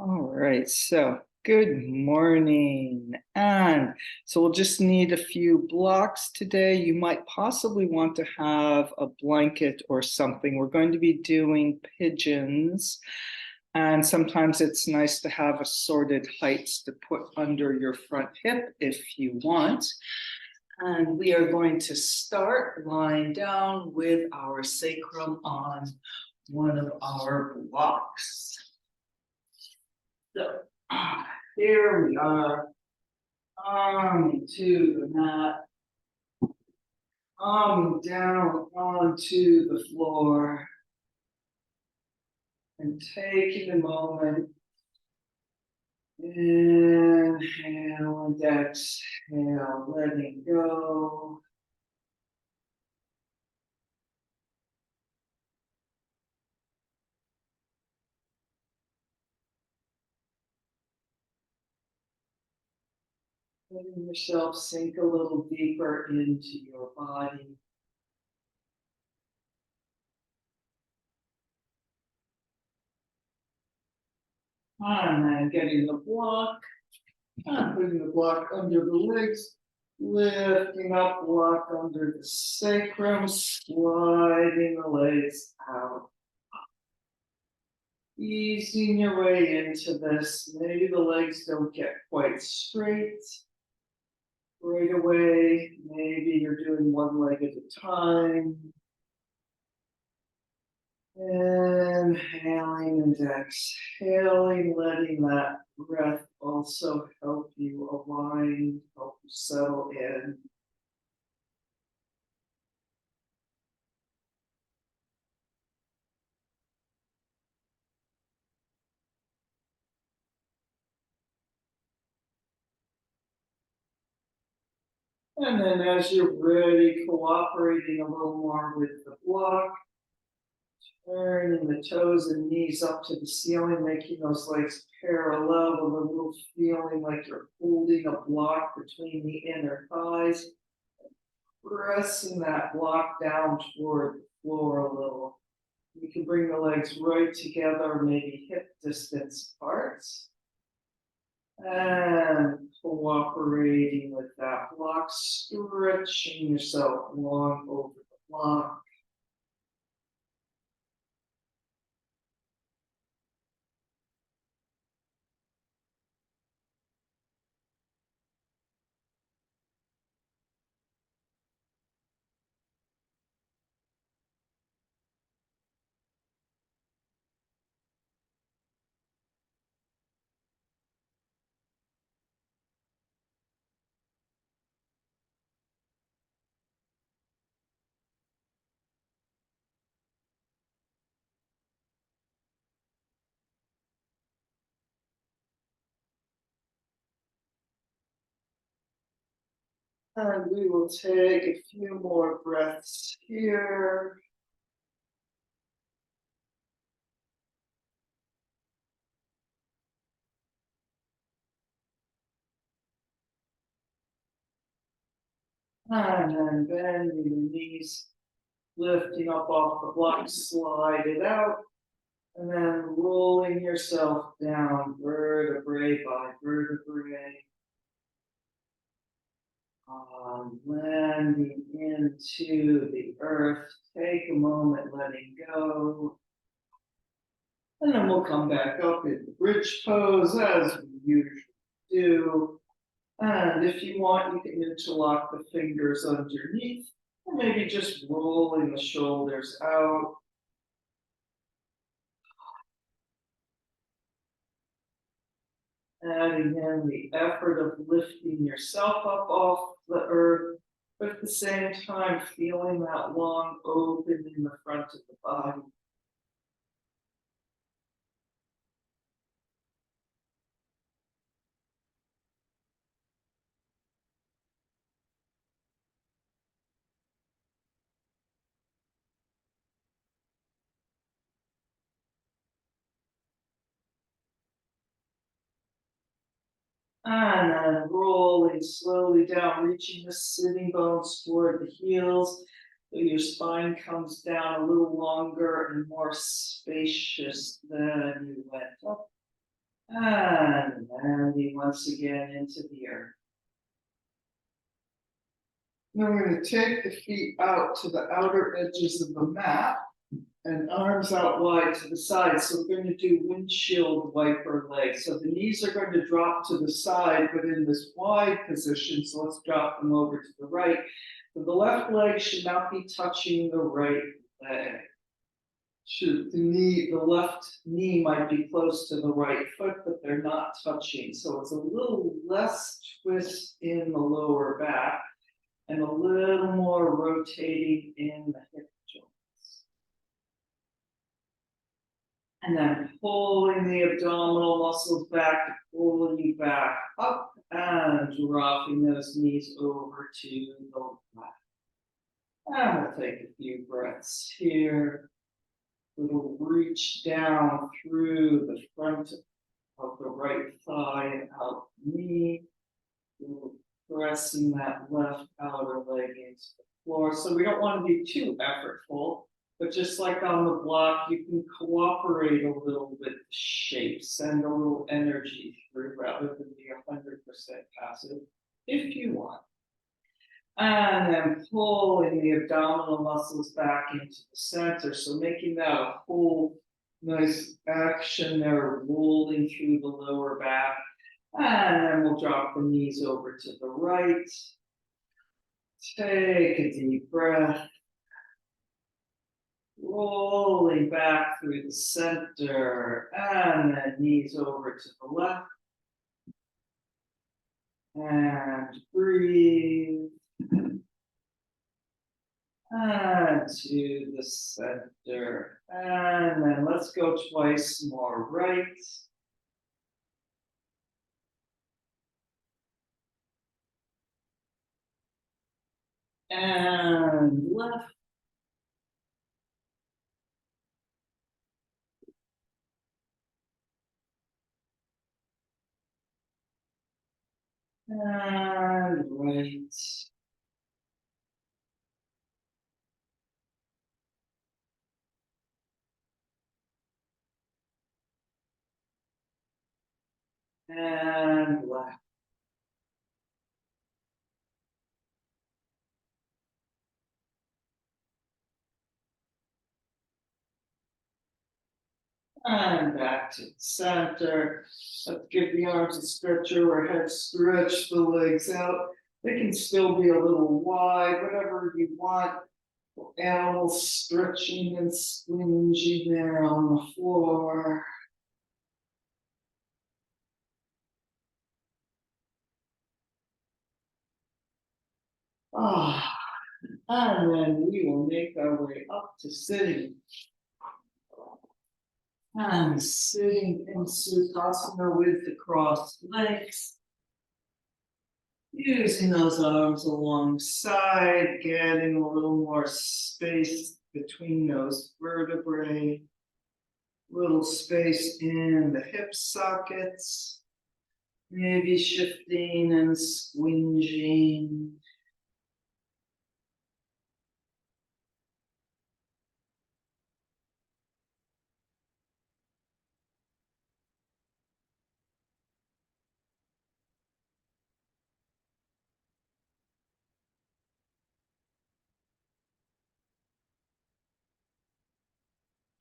All right, so good morning. And so we'll just need a few blocks today. You might possibly want to have a blanket or something. We're going to be doing pigeons. And sometimes it's nice to have assorted heights to put under your front hip if you want. And we are going to start lying down with our sacrum on one of our blocks. So here we are, arm to the mat, arm down onto the floor, and taking a moment, inhale and exhale, letting go. Letting yourself sink a little deeper into your body. And then getting the block, and putting the block under the legs, lifting up, block under the sacrum, sliding the legs out. Easing your way into this. Maybe the legs don't get quite straight right away. Maybe you're doing one leg at a time. Inhaling and exhaling, letting that breath also help you align, help you settle in. And then as you're ready, cooperating a little more with the block, turning the toes and knees up to the ceiling, making those legs parallel with a little feeling like you're holding a block between the inner thighs. Pressing that block down toward the floor a little. You can bring the legs right together, maybe hip distance apart. And cooperating with that block, stretching yourself long over the block. And we will take a few more breaths here. And then bending the knees, lifting up off the block, slide it out. And then rolling yourself down vertebrae by vertebrae. Landing into the earth. Take a moment, letting go. And then we'll come back up in the bridge pose as we usually do. And if you want, you can interlock the fingers underneath, or maybe just rolling the shoulders out. Adding in the effort of lifting yourself up off the earth, but at the same time feeling that long open in the front of the body. And then rolling slowly down, reaching the sitting bones toward the heels. So your spine comes down a little longer and more spacious than you went up. And landing once again into the earth. Now we're going to take the feet out to the outer edges of the mat and arms out wide to the side. So we're going to do windshield wiper legs. So the knees are going to drop to the side, but in this wide position. So let's drop them over to the right. So the left leg should not be touching the right leg. The left knee might be close to the right foot, but they're not touching. So it's a little less twist in the lower back and a little more rotating in the hip joints. And then pulling the abdominal muscles back to pull you back up and dropping those knees over to the left. And we'll take a few breaths here. We'll reach down through the front of the right thigh and out knee. We're pressing that left outer leg into the floor. So we don't want to be too effortful, but just like on the block, you can cooperate a little with the shape, send a little energy through rather than be 100% passive if you want. And then pulling the abdominal muscles back into the center. So making that a whole nice action there, rolling through the lower back. And then we'll drop the knees over to the right. Take a deep breath. Rolling back through the center. And then knees over to the left. And breathe. And to the center. And then let's go twice more right. And left. And right. And left. And back to the center. Let's give the arms a stretch overhead, stretch the legs out. They can still be a little wide, whatever you want. Animal stretching and squinging there on the floor. Ah, and then we will make our way up to sitting. And sitting in Sukhasana with the crossed legs. Using those arms alongside, getting a little more space between those vertebrae. Little space in the hip sockets. Maybe shifting and squinging.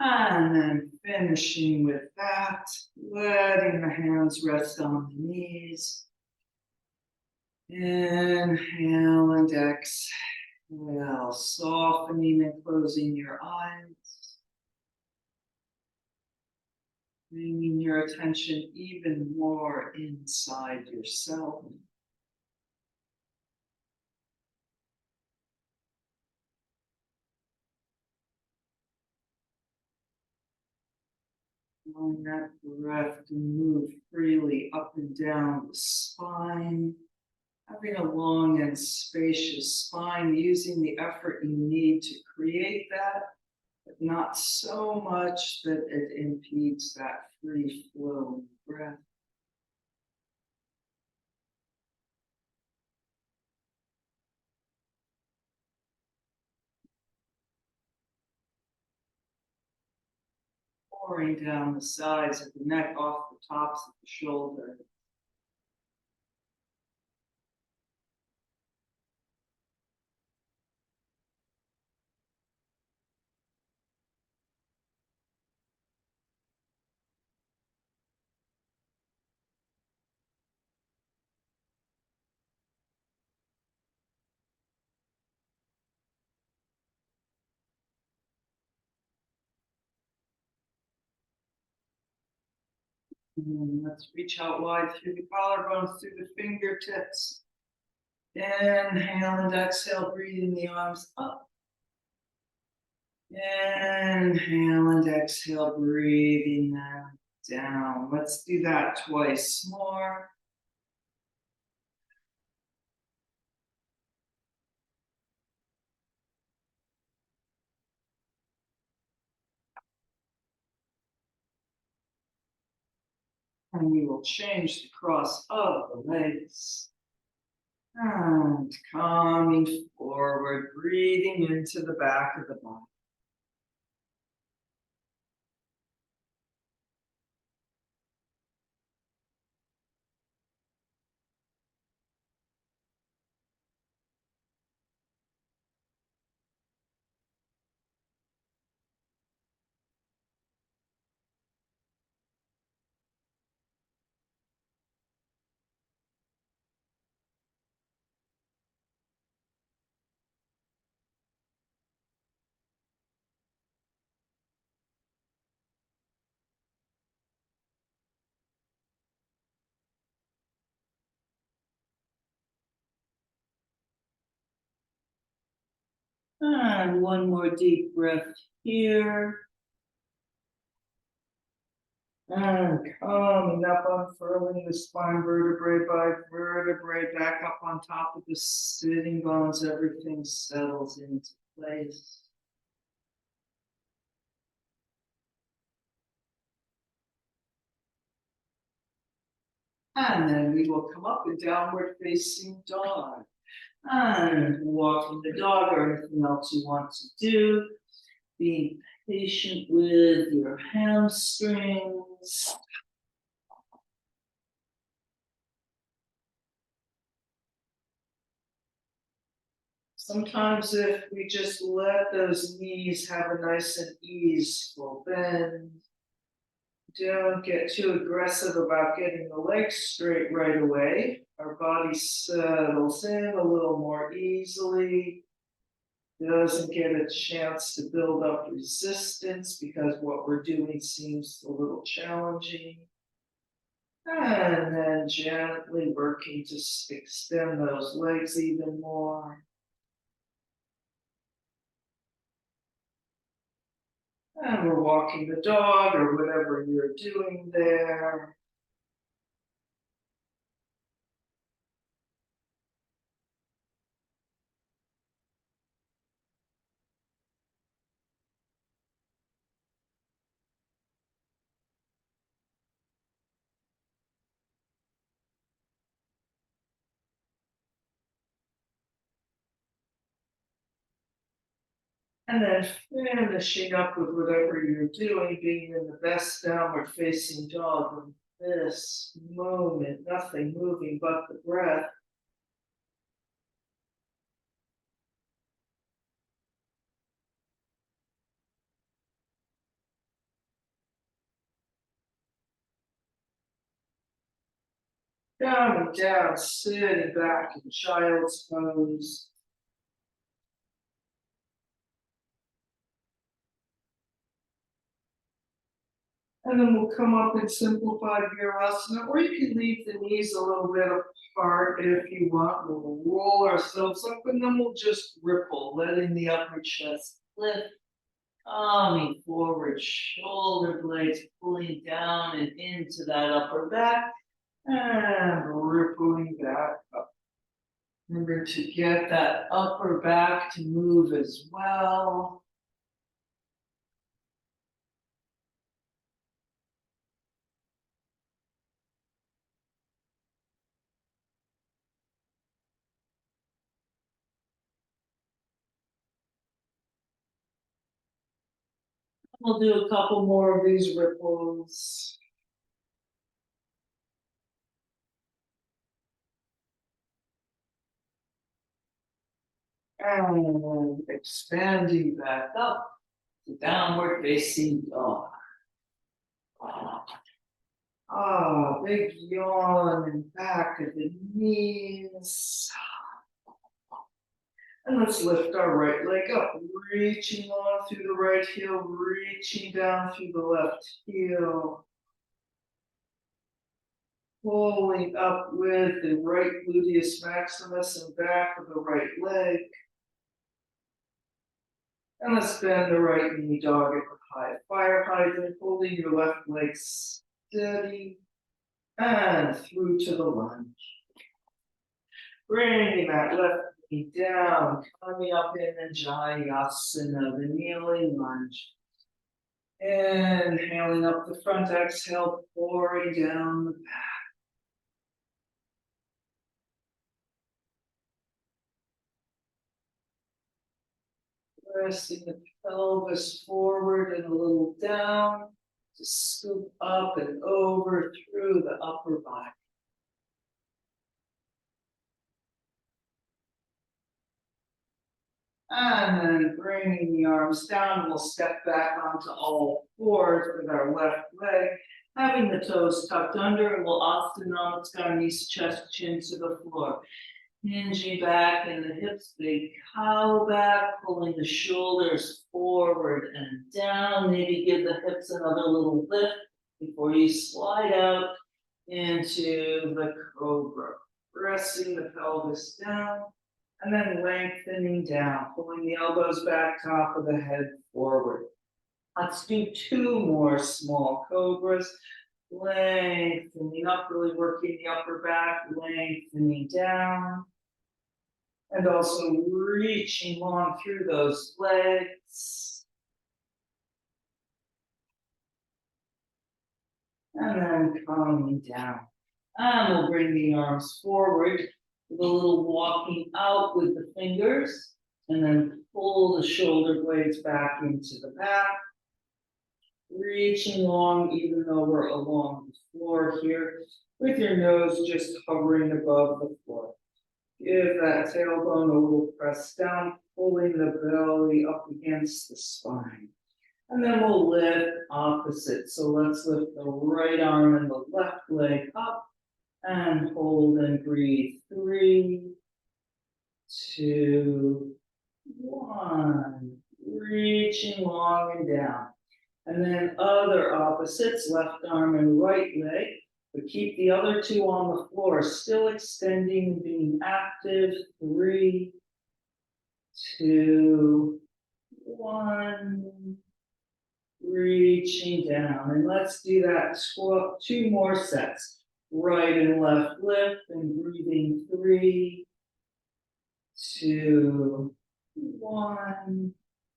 And then finishing with that, letting the hands rest on the knees. Inhale and exhale, softening and closing your eyes. Bringing your attention even more inside yourself. Allowing that breath to move freely up and down the spine. Having a long and spacious spine, using the effort you need to create that, but not so much that it impedes that free flowing breath. lowering down the sides of the neck off the tops of the shoulder. And let's reach out wide through the collarbones, through the fingertips. Inhale and exhale, breathing the arms up. Inhale and exhale, breathing them down. Let's do that twice more. And we will change the cross of the legs. And coming forward, breathing into the back of the body. And one more deep breath here. And coming up, unfurling the spine vertebrae by vertebrae, back up on top of the sitting bones, everything settles into place. And then we will come up in downward facing dog. And walking the dog or anything else you want to do. Being patient with your hamstrings. Sometimes if we just let those knees have a nice and easeful bend, don't get too aggressive about getting the legs straight right away. Our body settles in a little more easily. Doesn't get a chance to build up resistance because what we're doing seems a little challenging. And then gently working to extend those legs even more. And we're walking the dog or whatever you're doing there. And then finishing up with whatever you're doing, being in the best downward facing dog in this moment, nothing moving but the breath. Down and down, sitting back in child's pose. And then we'll come up in simplified virasana, or you can leave the knees a little bit apart if you want. We'll roll ourselves up and then we'll just ripple, letting the upper chest lift, coming forward, shoulder blades pulling down and into that upper back, and rippling back up. Remember to get that upper back to move as well. We'll do a couple more of these ripples. And expanding back up to downward facing dog. Ah, big yawn and back of the knees. And let's lift our right leg up, reaching on through the right heel, reaching down through the left heel. Pulling up with the right gluteus maximus and back of the right leg. And let's bend the right knee, dog at the high fire hydrant, holding your left leg steady and through to the lunge. Bringing that left knee down, coming up in the Jayasana, the kneeling lunge. Inhaling up the front, exhale, pouring down the back. Pressing the pelvis forward and a little down to scoop up and over through the upper body. And then bringing the arms down, we'll step back onto all fours with our left leg, having the toes tucked under, and we'll Namaste, chest, chin to the floor. Hinging back in the hips, big cow back, pulling the shoulders forward and down. Maybe give the hips another little lift before you slide out into the cobra. Pressing the pelvis down and then lengthening down, pulling the elbows back, top of the head forward. Let's do 2 more small cobras. Lengthening up, really working the upper back, lengthening down. And also reaching long through those legs. And then coming down. And we'll bring the arms forward with a little walking out with the fingers. And then pull the shoulder blades back into the back. Reaching long, even though we're along the floor here, with your nose just hovering above the floor. Give that tailbone a little press down, pulling the belly up against the spine. And then we'll lift opposite. So let's lift the right arm and the left leg up and hold and breathe. 3, 2, 1. Reaching long and down. And then other opposites, left arm and right leg, but keep the other 2 on the floor, still extending, being active. 3, 2, 1. Reaching down. And let's do that 2 more sets. Right and left lift and breathing. 3, 2, 1.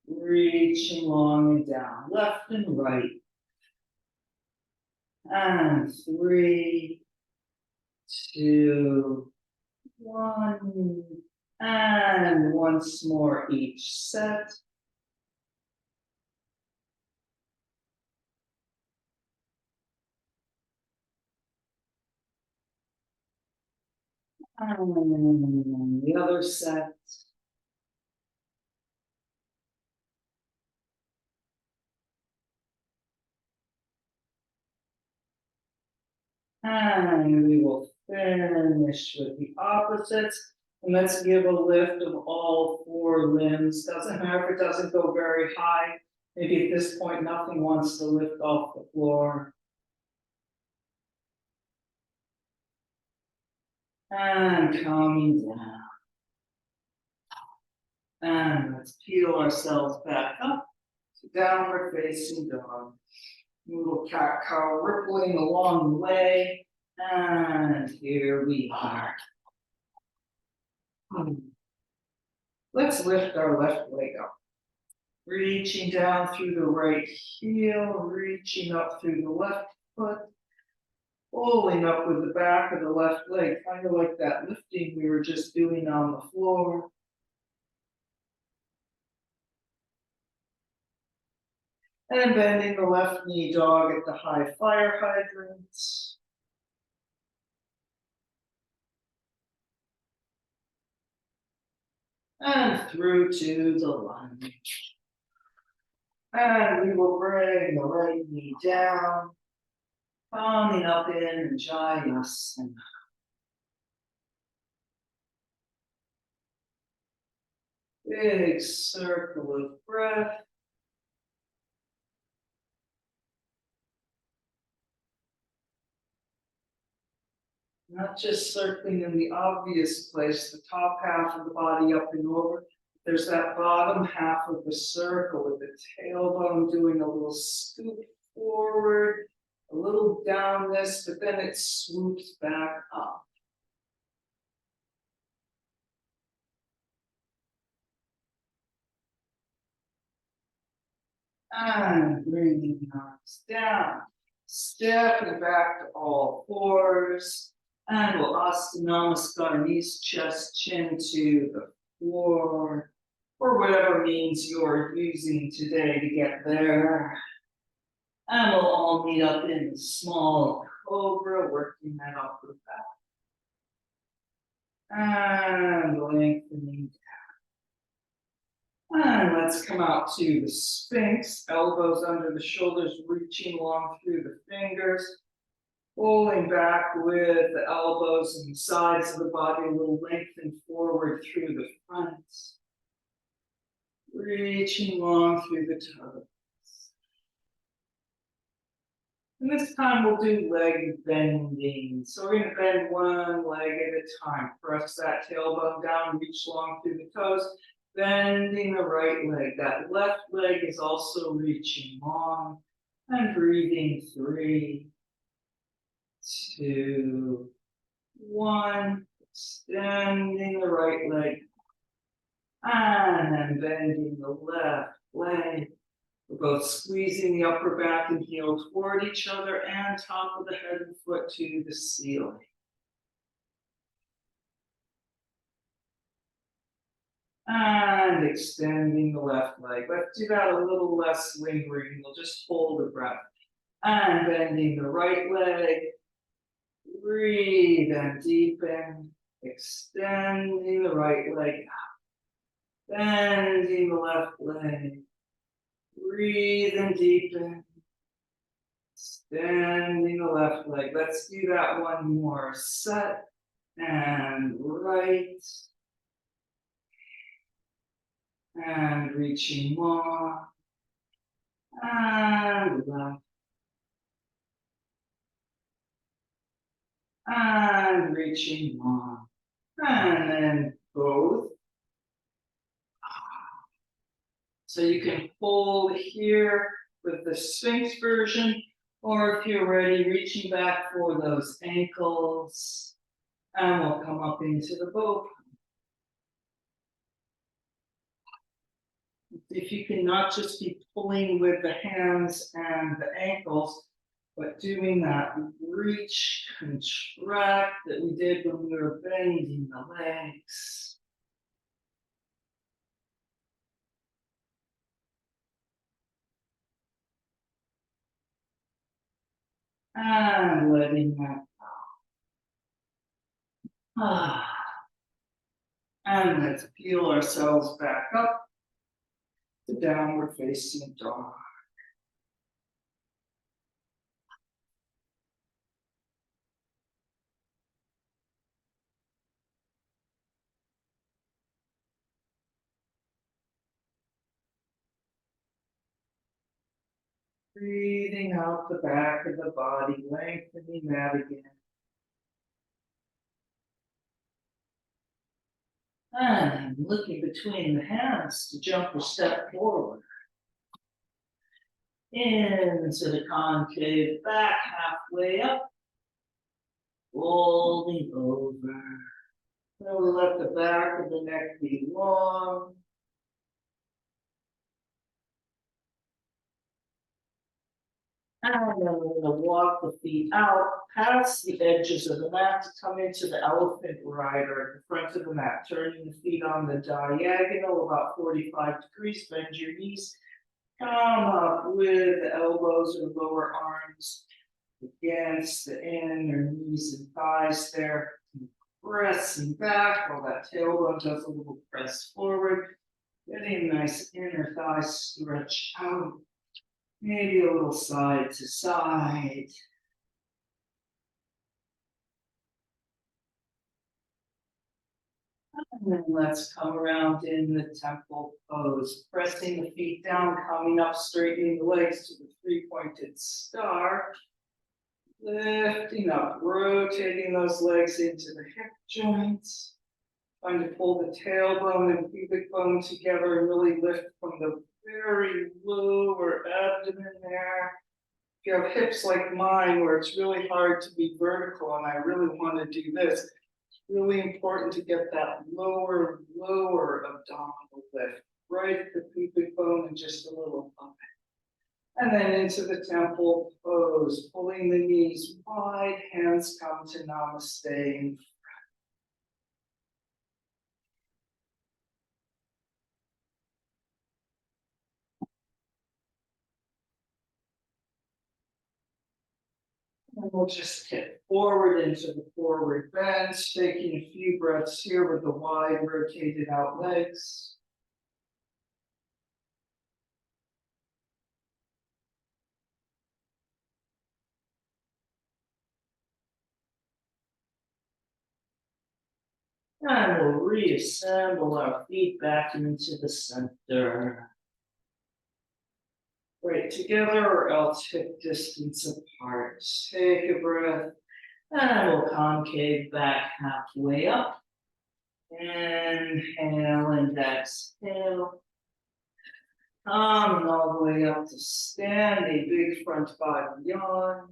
Reaching long and down, left and right. And 3, 2, 1. And once more each set. And the other set. And we will finish with the opposites. And let's give a lift of all 4 limbs. Doesn't matter if it doesn't go very high. Maybe at this point, nothing wants to lift off the floor. And coming down. And let's peel ourselves back up to downward facing dog. Little cat-cow rippling along the way. And here we are. Let's lift our left leg up. Reaching down through the right heel, reaching up through the left foot. Pulling up with the back of the left leg, kind of like that lifting we were just doing on the floor. And bending the left knee dog at the high fire hydrant. And through to the lunge. And we will bring the right knee down, coming up in Jayasana. Big circle of breath. Not just circling in the obvious place, the top half of the body up and over. There's that bottom half of the circle with the tailbone doing a little scoop forward, a little down this, but then it swoops back up. And bringing the arms down, stepping back to all fours, and we'll Namaste, knees, chest, chin to the floor, or whatever means you're using today to get there. And we'll all meet up in small cobra, working that upper back. And lengthening. And let's come out to the Sphinx, elbows under the shoulders, reaching long through the fingers, pulling back with the elbows and the sides of the body, a little lengthen forward through the front, reaching long through the toes. And this time we'll do leg bending. So we're going to bend one leg at a time. Press that tailbone down, reach long through the toes. Bending the right leg. That left leg is also reaching long. And breathing 3, 2, 1. Extending the right leg. And then bending the left leg. We're both squeezing the upper back and heel toward each other and top of the head and foot to the ceiling. And extending the left leg. Let's do that a little less lingering. We'll just hold the breath. And bending the right leg. Breathe and deepen. Extending the right leg out. Bending the left leg. Breathe and deepen. Extending the left leg. Let's do that one more. Set and right. And reaching long. And left. And reaching long. And then both. So you can hold here with the Sphinx version, or if you're ready, reaching back for those ankles, and we'll come up into the bow. If you can not just be pulling with the hands and the ankles, but doing that reach, contract that we did when we were bending the legs. And letting that go. And let's peel ourselves back up to downward facing dog. Breathing out the back of the body, lengthening that again. And looking between the hands to jump a step forward. Into the concave, back halfway up. Folding over. Then we'll let the back of the neck be long. And then we're going to walk the feet out past the edges of the mat to come into the elephant rider at the front of the mat, turning the feet on the diagonal about 45 degrees, bend your knees, Come up with the elbows or lower arms against the inner knees and thighs there. Pressing back while that tailbone does a little press forward. Getting a nice inner thigh stretch out. Maybe a little side to side. And then let's come around in the temple pose. Pressing the feet down, coming up, straightening the legs to the three-pointed star. Lifting up, rotating those legs into the hip joints. Trying to pull the tailbone and pubic bone together and really lift from the very lower abdomen there. If you have hips like mine where it's really hard to be vertical and I really want to do this, it's really important to get that lower abdominal lift, right at the pubic bone and just a little up. And then into the temple pose, pulling the knees wide, hands come to Namaste. And we'll just tip forward into the forward bend, taking a few breaths here with the wide rotated out legs. And we'll reassemble our feet back into the center. Right together or else hip distance apart. Take a breath. And we'll concave back halfway up. Inhale and exhale. Coming all the way up to standing, big front body yawn.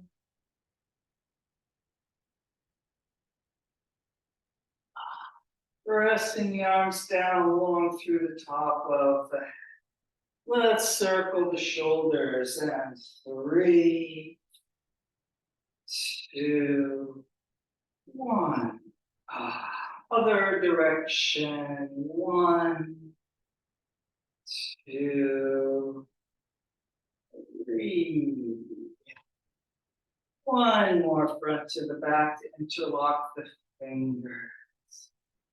Pressing the arms down long through the top of the head. Let's circle the shoulders and 3, 2, 1. Other direction. 1, 2, 3. One more front to the back to interlock the fingers.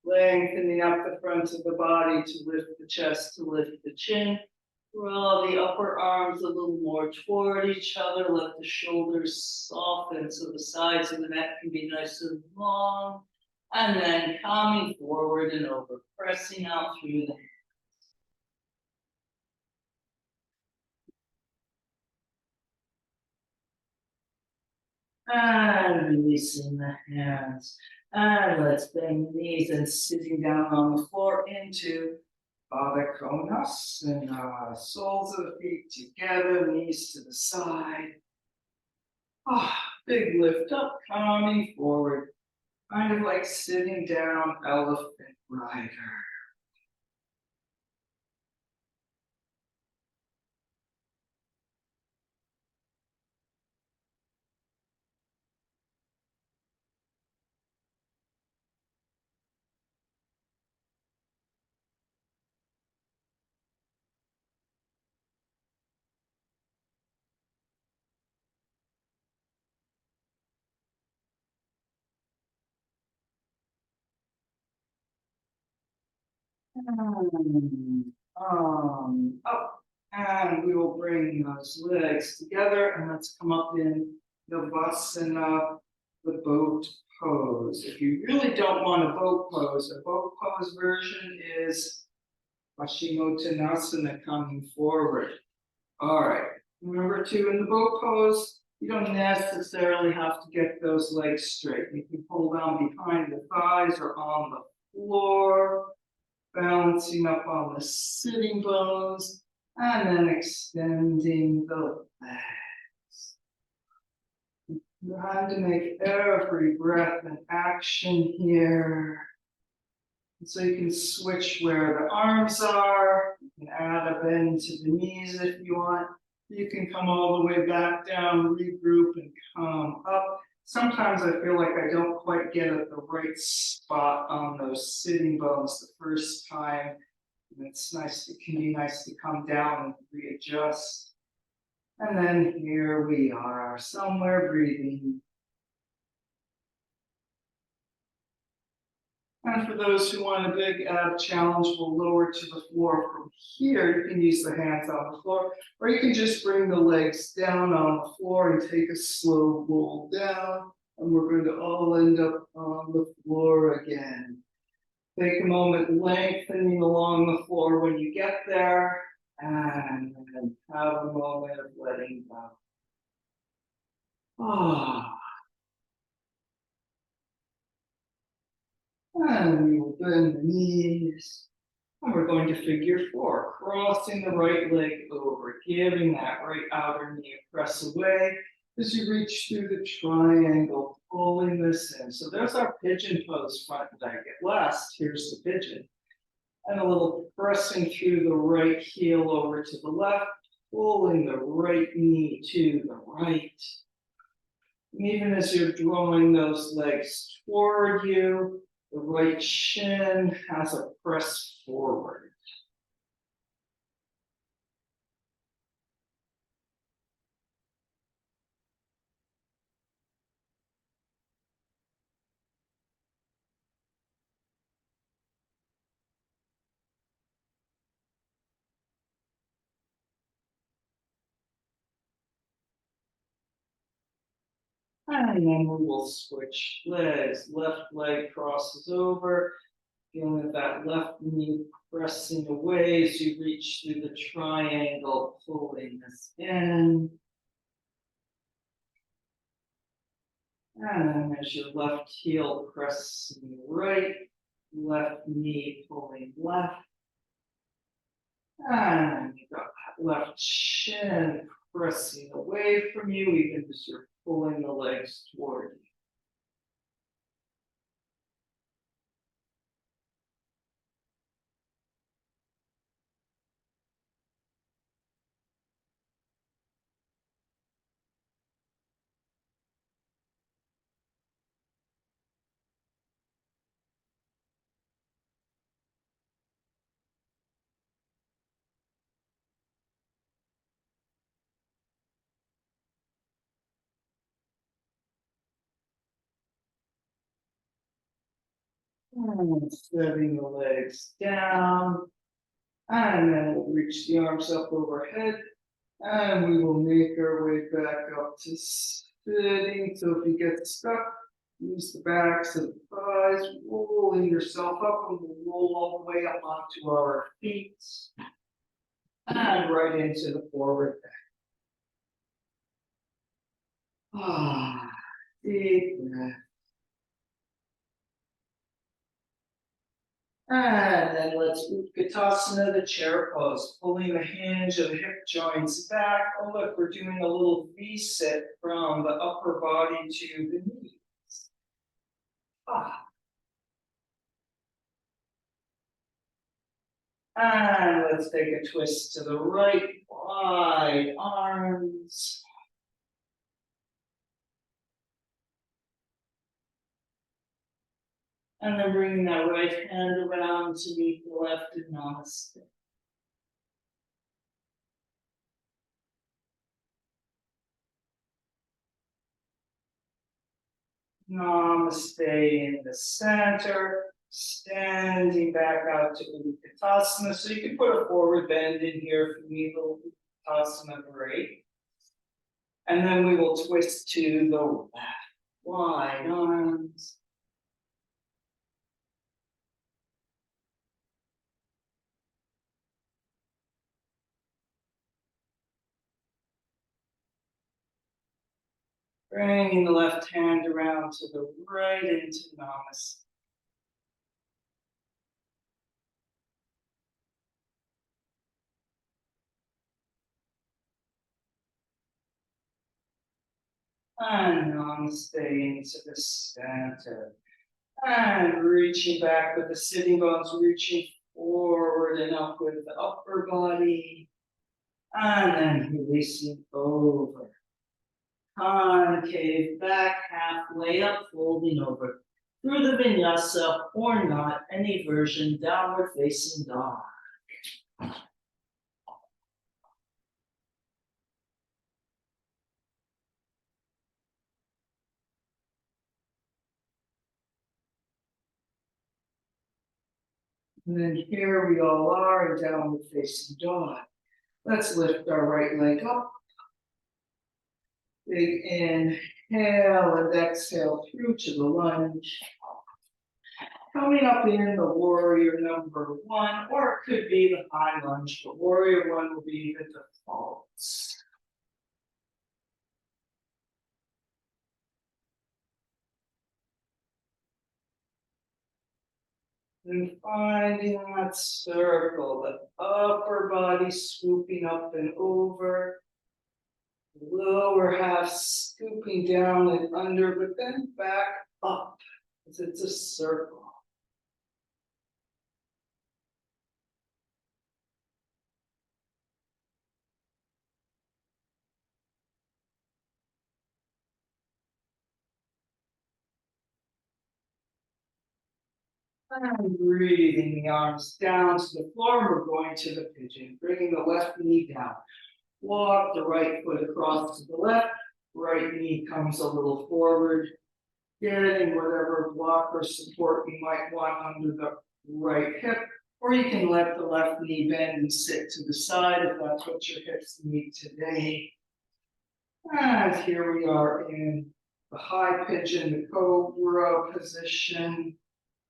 Lengthening up the front of the body to lift the chest, to lift the chin. Draw the upper arms a little more toward each other. Let the shoulders soften so the sides of the neck can be nice and long. And then coming forward and over, pressing out through the and releasing the hands. And let's bend the knees and sitting down on the floor into Baddha Konasana. Soles of the feet together, knees to the side. Big lift up, coming forward. Kind of like sitting down, elephant rider. Up, and we will bring those legs together, and let's come up in Navasana, the boat pose. If you really don't want a boat pose version is Paschimottanasana, coming forward. All right, remember too, in the boat pose, you don't necessarily have to get those legs straight. You can pull down behind the thighs or on the floor. Balancing up on the sitting bones, and then extending the legs. Trying to make every breath an action here. And so you can switch where the arms are. You can add a bend to the knees if you want. You can come all the way back down, regroup, and come up. Sometimes I feel like I don't quite get at the right spot on those sitting bones the first time. And it's nice, it can be nice to come down and readjust. And then here we are, somewhere breathing. And for those who want a big ab challenge, we'll lower to the floor from here. You can use the hands on the floor, or you can just bring the legs down on the floor and take a slow roll down. And we're going to all end up on the floor again. Take a moment lengthening along the floor when you get there, and then have a moment of letting go. Ah. And we will bend the knees. And we're going to figure four, crossing the right leg over, giving that right outer knee a press away as you reach through the triangle, pulling this in. So there's our pigeon pose front leg. At last, here's the pigeon. And a little pressing through the right heel over to the left, pulling the right knee to the right. And even as you're drawing those legs toward you, the right shin has a press forward. And then we will switch legs. Left leg crosses over, feeling that left knee pressing away as you reach through the triangle, pulling this in. And as your left heel pressing right, left knee pulling left. And you got that left shin pressing away from you, even as you're pulling the legs toward you. And setting the legs down. And then we'll reach the arms up overhead. And we will make our way back up to sitting. So if you get stuck, use the backs of the thighs, rolling yourself up, and we'll roll all the way up onto our feet. And right into the forward bend. Ah, deep breath. And then let's Utkatasana, the chair pose, pulling the hinge of the hip joints back. Oh, look, we're doing a little V-sit from the upper body to the knees. Ah. And let's take a twist to the right, wide arms. And then bringing that right hand around to meet the left in Namaste. Namaste in the center, standing back out to Utkatasana. So you can put a forward bend in here if you need a little Utkatasana break. And then we will twist to the left, wide arms. Bringing the left hand around to the right into Namaste. And Namaste into the center. And reaching back with the sitting bones, reaching forward and up with the upper body. And then releasing over. Concave back, halfway up, folding over. Through the vinyasa or not, any version, downward facing dog. And then here we all are in downward facing dog. Let's lift our right leg up. Big inhale and exhale through to the lunge. Coming up in the warrior number one, or it could be the high lunge, but warrior one will be the default. And finding that circle, the upper body swooping up and over, the lower half scooping down and under, but then back up, as it's a circle. And breathing the arms down to the floor. We're going to the pigeon, bringing the left knee down. Walk the right foot across to the left. Right knee comes a little forward. Getting whatever block or support you might want under the right hip. Or you can let the left knee bend and sit to the side if that's what your hips need today. And here we are in the high pigeon, the cobra position.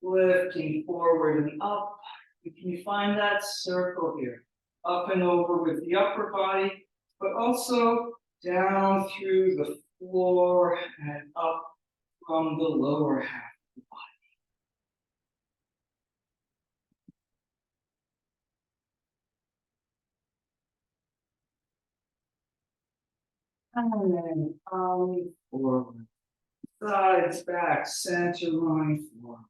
Lifting forward and up. Can you find that circle here? Up and over with the upper body, but also down through the floor and up from the lower half of the body. And then coming forward. Sides, back, center line forward.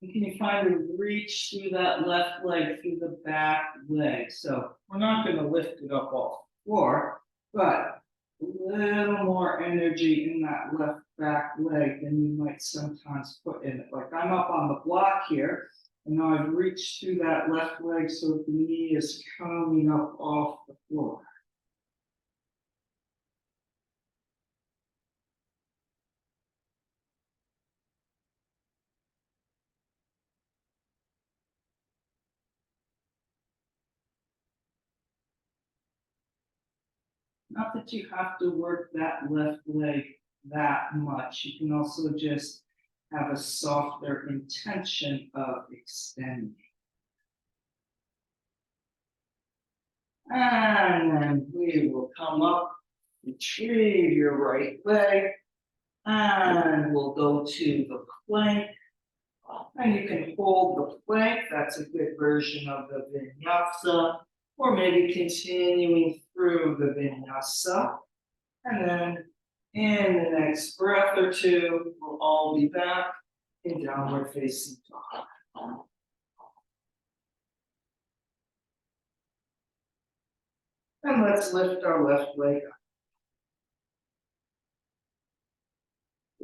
And can you find a reach through that left leg, through the back leg? So we're not going to lift it up off the floor, but a little more energy in that left back leg than you might sometimes put in it. Like I'm up on the block here, and now I've reached through that left leg so the knee is coming up off the floor. Not that you have to work that left leg that much. You can also just have a softer intention of extending. And then we will come up, retrieve your right leg, and we'll go to the plank. And you can hold the plank. That's a good version of the vinyasa. Or maybe continuing through the vinyasa. And then in the next breath or two, we'll all be back in downward facing dog. And let's lift our left leg up.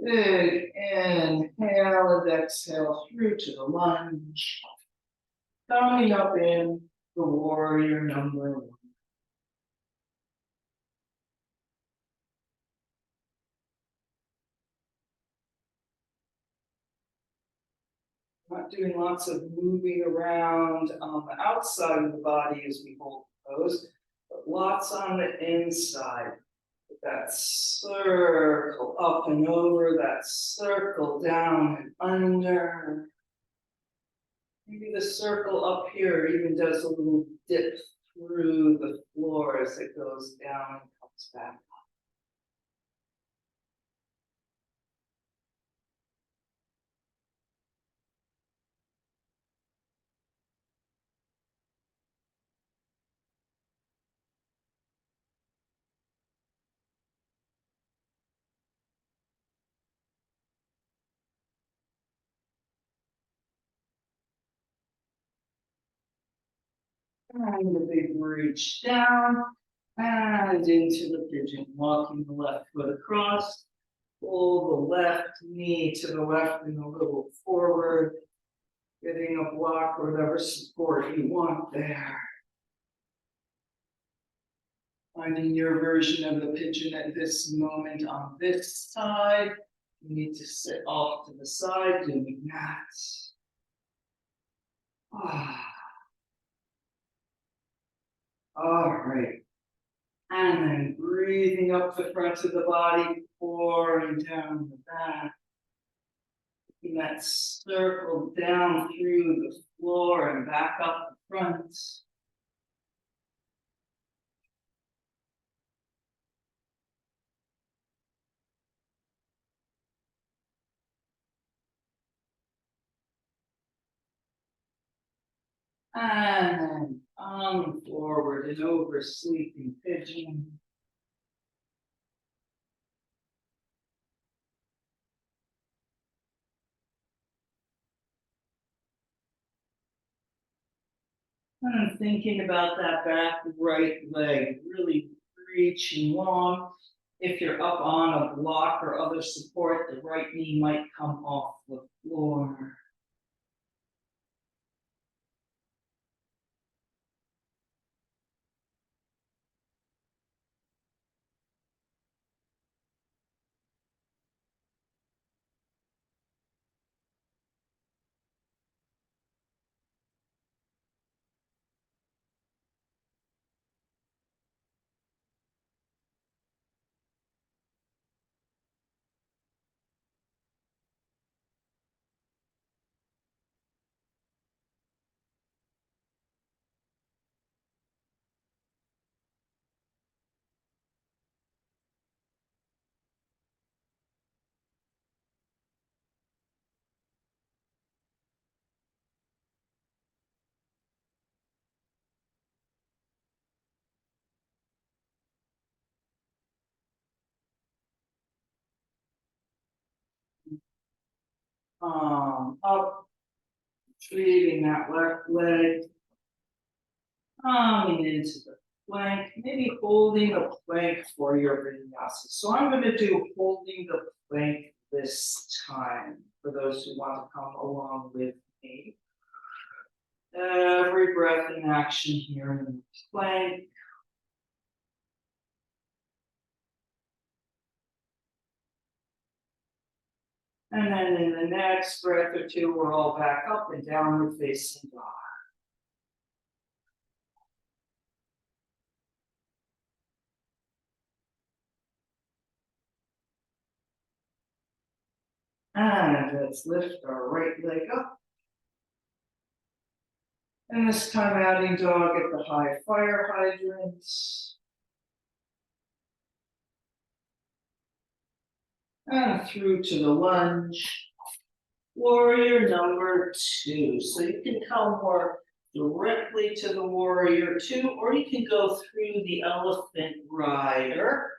Big inhale and exhale through to the lunge. Coming up in the warrior number one. Not doing lots of moving around on the outside of the body as we hold pose, but lots on the inside. That circle up and over, that circle down and under. Maybe the circle up here even does a little dip through the floor as it goes down and comes back. And a big reach down. And into the pigeon, walking the left foot across. Pull the left knee to the left and a little forward, getting a block or whatever support you want there. Finding your version of the pigeon at this moment on this side. You need to sit off to the side doing that. All right. And then breathing up the front of the body, pouring down the back. Taking that circle down through the floor and back up the front. And then on forward and over, sleeping pigeon. And thinking about that back right leg, really reaching long. If you're up on a block or other support, the right knee might come off the floor. Up, treating that left leg, coming into the plank, maybe holding a plank for your vinyasa. So I'm going to do holding the plank this time for those who want to come along with me. Every breath in action here in the plank. And then in the next breath or two, we're all back up and downward facing dog. And let's lift our right leg up. And this time adding dog at the high fire hydrants. And through to the lunge. Warrior number 2. So you can come more directly to the warrior 2, or you can go through the elephant rider.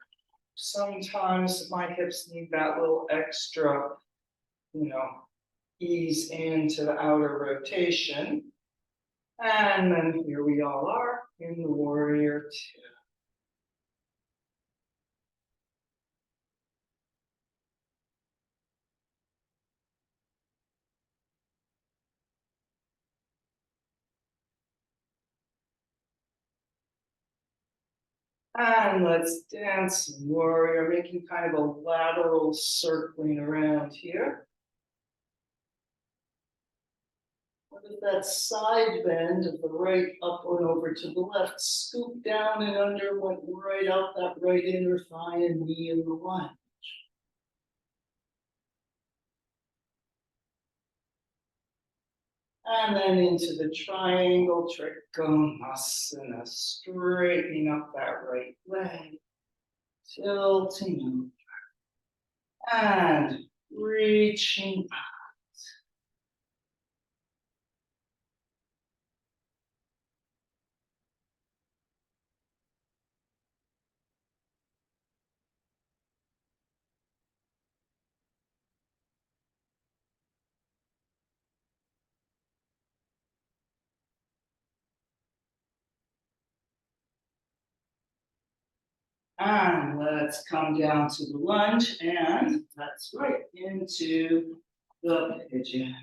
Sometimes my hips need that little extra, ease into the outer rotation. And then here we all are in the warrior 2. And let's dance warrior, making kind of a lateral circling around here. With that side bend of the right up and over to the left, scoop down and under, went right out that right inner thigh and knee in the lunge. And then into the triangle, Trikonasana, straightening up that right leg, tilting over, and reaching out. And let's come down to the lunge, and that's right, into the pigeon.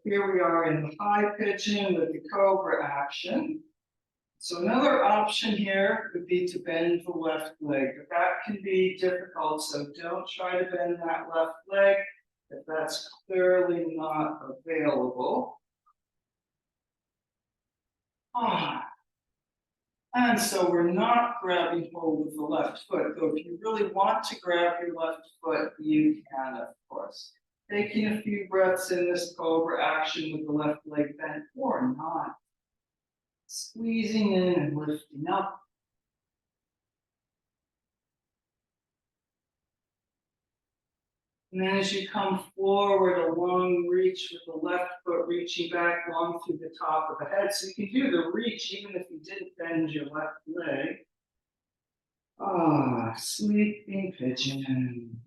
Here we are in the high pigeon with the cobra action. So another option here would be to bend the left leg, but that can be difficult, so don't try to bend that left leg if that's clearly not available. And so we're not grabbing hold of the left foot, though if you really want to grab your left foot, you can, of course. Taking a few breaths in this cobra action with the left leg bent or not. Squeezing in and lifting up. And then as you come forward, a long reach with the left foot reaching back long through the top of the head. So you can do the reach even if you didn't bend your left leg. Sleeping pigeon.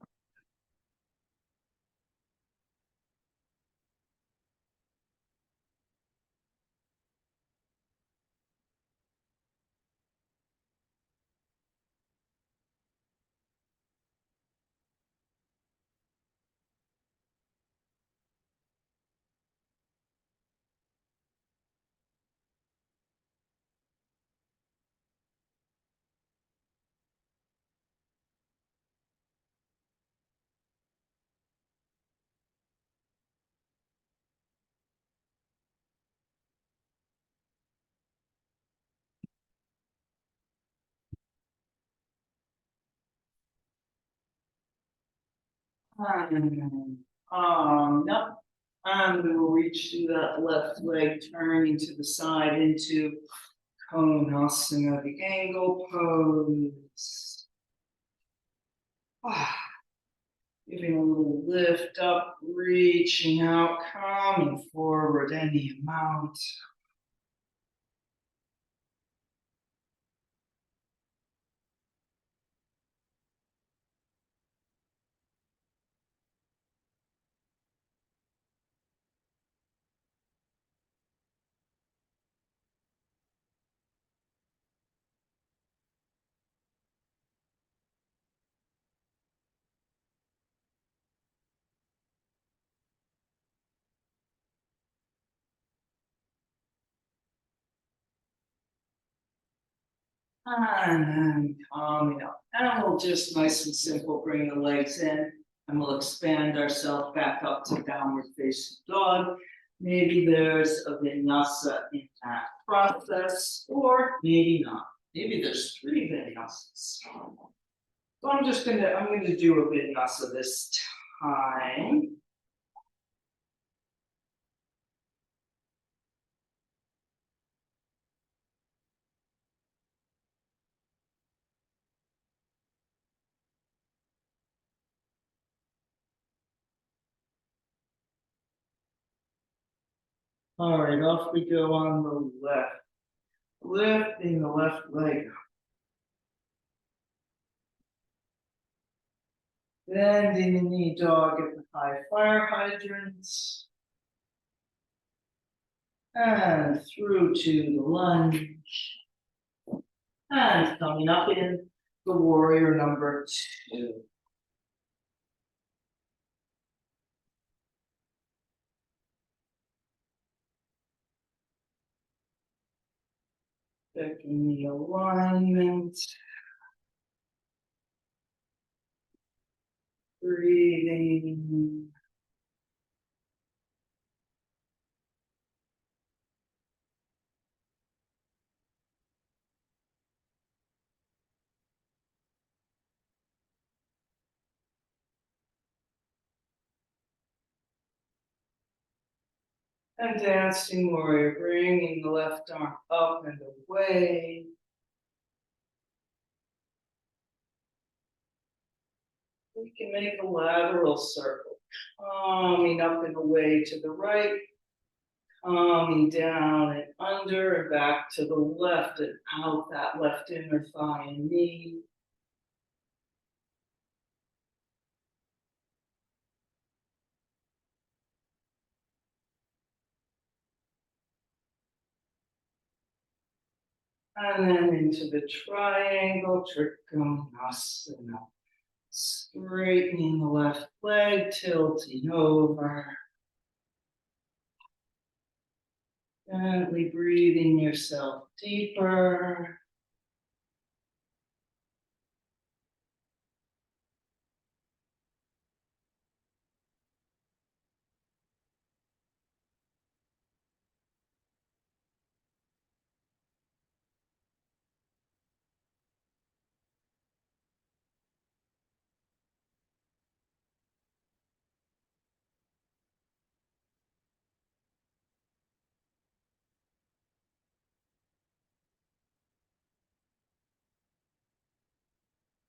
No. And we'll reach through that left leg, turning to the side into Konasana, the angle pose. Giving a little lift up, reaching out, coming forward any amount. And then coming up. And we'll just nice and simple bring the legs in. And we'll expand ourselves back up to downward facing dog. Maybe there's a vinyasa in that process, or maybe not. Maybe there's 3 vinyasas. So I'm gonna do a vinyasa this time. All right, off we go on the left. Lifting the left leg. Bending the knee dog at the high fire hydrants. And through to the lunge. And coming up in the warrior number 2. Checking the alignment. Breathing. And dancing warrior, bringing the left arm up and away. We can make a lateral circle, coming up and away to the right, coming down and under and back to the left and out that left inner thigh and knee. And then into the triangle, Trikonasana. Straightening the left leg, tilting over. Gently breathing yourself deeper.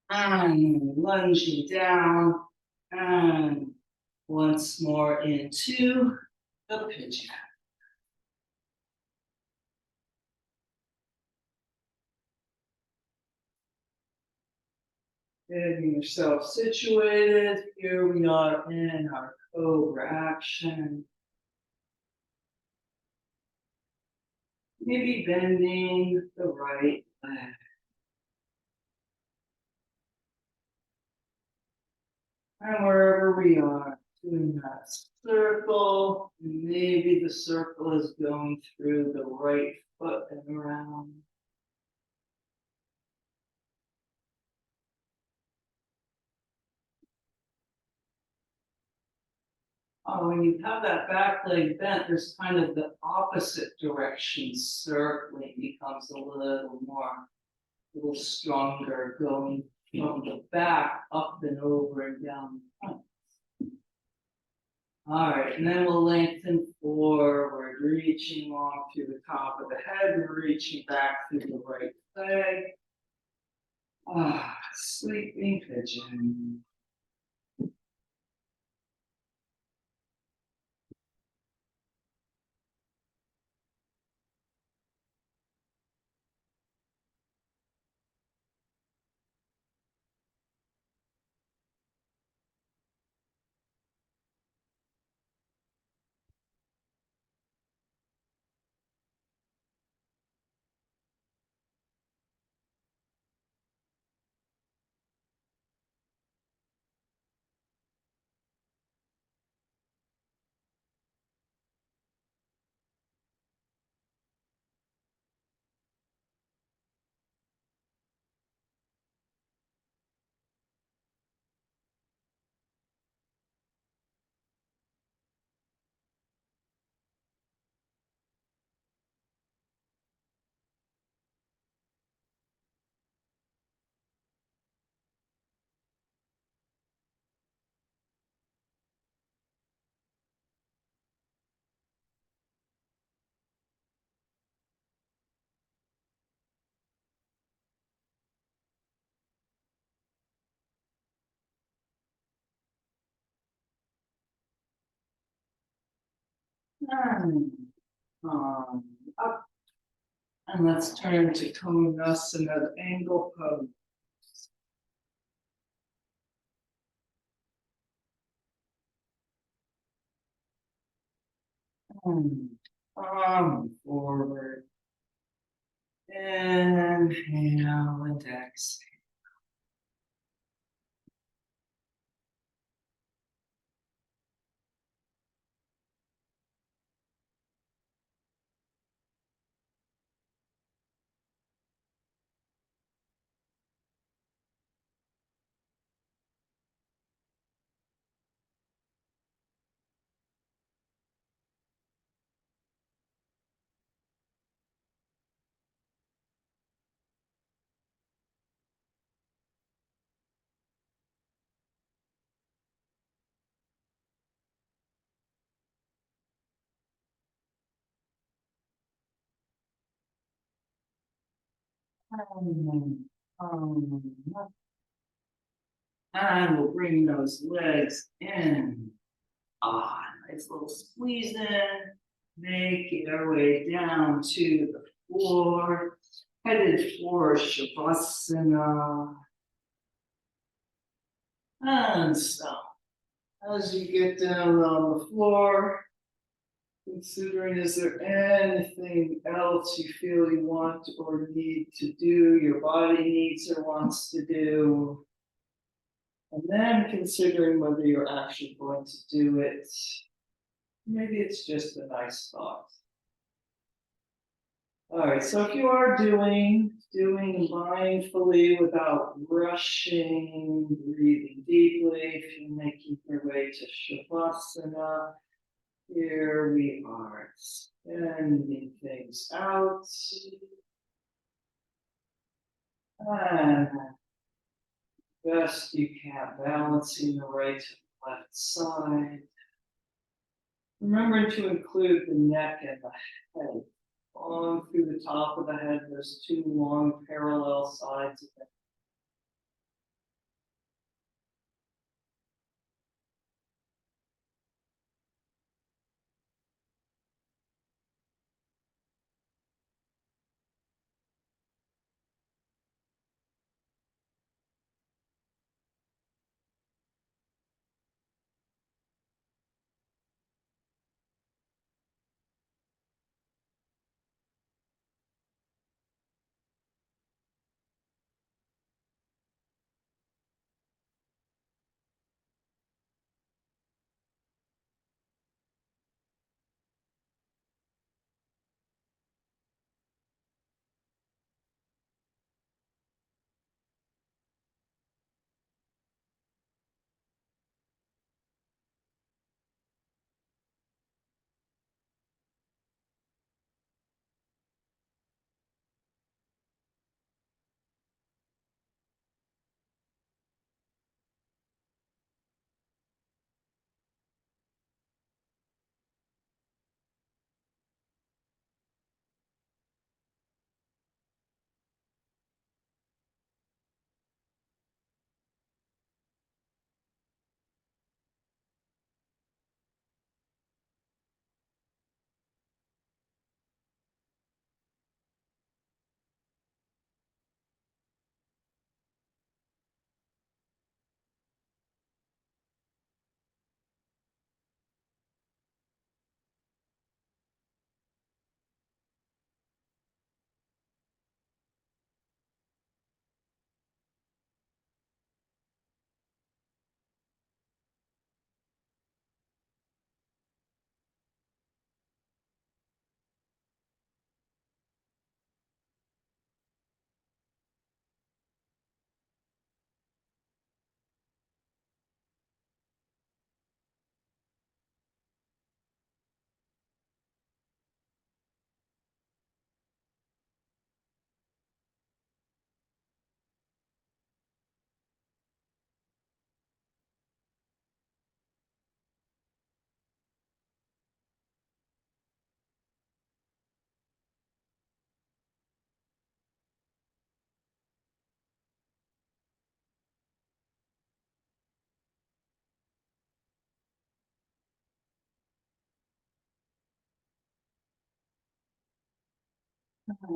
And lunging down. And once more into the pigeon. Getting yourself situated. Here we are in our cobra action. Maybe bending the right leg. And wherever we are, doing that circle, maybe the circle is going through the right foot and around. Oh, when you have that back leg bent, there's kind of the opposite direction circling becomes a little stronger, going from the back up and over and down the front. All right, and then we'll lengthen forward, reaching long through the top of the head, reaching back through the right leg. Sleeping pigeon. And up. And let's turn to Konasana, the angle pose. And arm forward. Inhale and exhale. Up. And we'll bring those legs in. Nice little squeeze in. Make our way down to the floor. Headed for Shavasana. And so, as you get down on the floor, Considering, is there anything else you feel you want or need to do, your body needs or wants to do? And then considering whether you're actually going to do it. Maybe it's just a nice thought. All right, so if you are doing mindfully without rushing, breathing deeply, if you're making your way to Shavasana, here we are, extending things out. And best you can, balancing the right to the left side. Remembering to include the neck and the head. Long through the top of the head, there's two long parallel sides of it.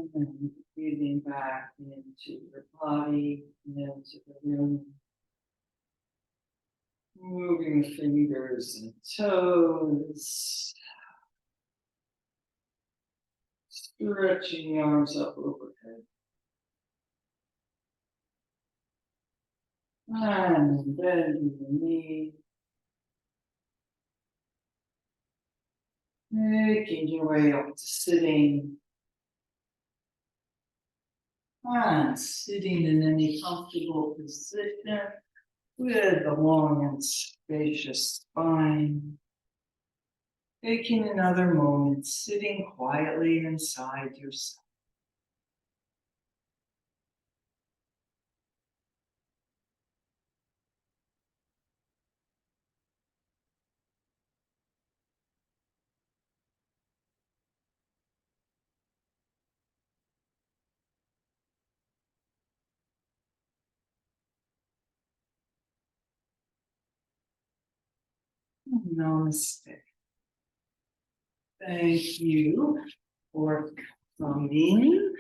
And breathing back into your body, into the room. Moving fingers and toes. Stretching the arms up overhead. And bending the knee. Making your way up to sitting. And sitting in any comfortable position with a long and spacious spine. Taking another moment, sitting quietly inside yourself. Namaste. Thank you for coming.